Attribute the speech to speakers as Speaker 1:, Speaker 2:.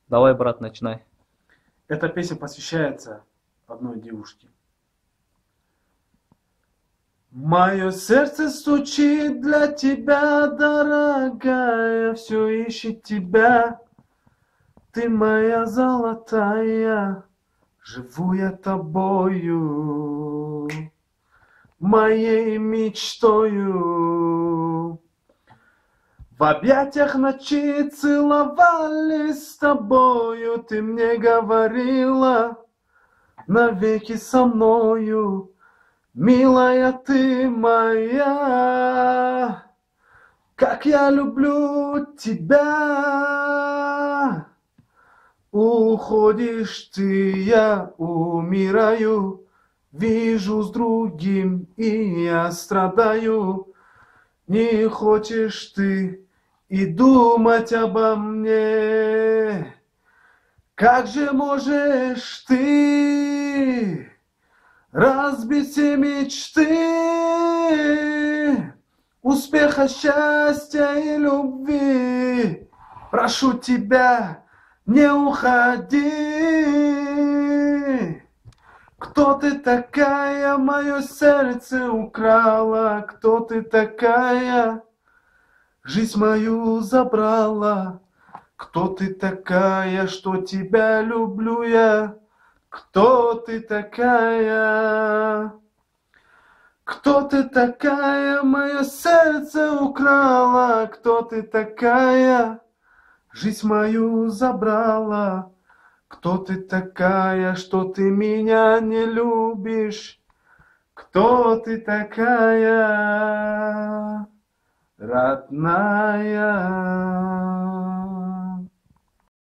Speaker 1: Давай, брат, начинай.
Speaker 2: Эта песня посвящается одной девушке. Мое сердце стучит для тебя, дорогая, все ищет тебя. Ты моя золотая, живу я тобою, моей мечтою. В объятиях ночи целовались с тобою, ты мне говорила навеки со мною. Милая ты моя, как я люблю тебя. Уходишь ты, я умираю, вижу с другим, и я страдаю. Не хочешь ты и думать обо мне. Как же можешь ты разбить все мечты, успеха, счастья и любви? Прошу тебя, не уходи. Кто ты такая, мое сердце украла? Кто ты такая, жизнь мою забрала? Кто ты такая, что тебя люблю я? Кто ты такая? Кто ты такая, мое сердце украла? Кто ты такая, жизнь мою забрала? Кто ты такая, что ты меня не любишь? Кто ты такая, родная?